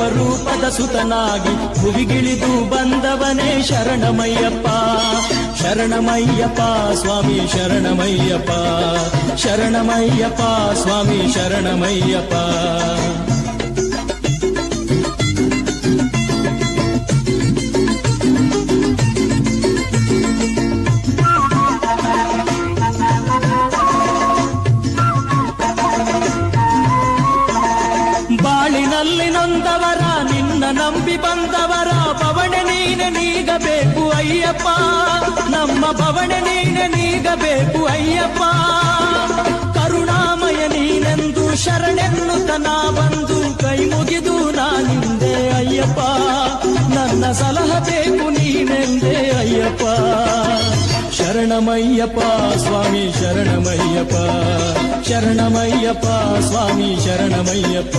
ಅಪರೂಪದ ಸುತನಾಗಿ ಭುವಿಗಿಳಿದು ಬಂದವನೇ ಶರಣಮಯ್ಯಪ್ಪ. ಶರಣಮಯ್ಯಪ್ಪ ಸ್ವಾಮಿ ಶರಣಮಯ್ಯಪ್ಪ, ಶರಣಮಯ್ಯಪ್ಪ ಸ್ವಾಮಿ ಶರಣಮಯ್ಯಪ್ಪ. ಬಾಳಿನಲ್ಲಿ ನೊಂದವರ ನಿನ್ನ ನಂಬಿ ಬಂದವರ ಬವಣೆ ನೀನೆ ನೀಗಬೇಕು ಅಯ್ಯಪ್ಪ, ನಮ್ಮ ಬವಣೆ ನೀನೆ ನೀಗಬೇಕು ಅಯ್ಯಪ್ಪ. ಕರುಣಾಮಯ ನೀನೆಂದು ಶರಣೆನ್ನುತನ ಬಂದು ಕೈ ಮುಗಿದು ನಾನಿಂದೆ ಅಯ್ಯಪ್ಪ, ನನ್ನ ಸಲಹ ಬೇಕು ನೀನೆಂದೇ ಅಯ್ಯಪ್ಪ. ಶರಣಮಯ್ಯಪ್ಪ ಸ್ವಾಮಿ ಶರಣಮಯ್ಯಪ್ಪ, ಶರಣಮಯ್ಯಪ್ಪ ಸ್ವಾಮಿ ಶರಣಮಯ್ಯಪ್ಪ.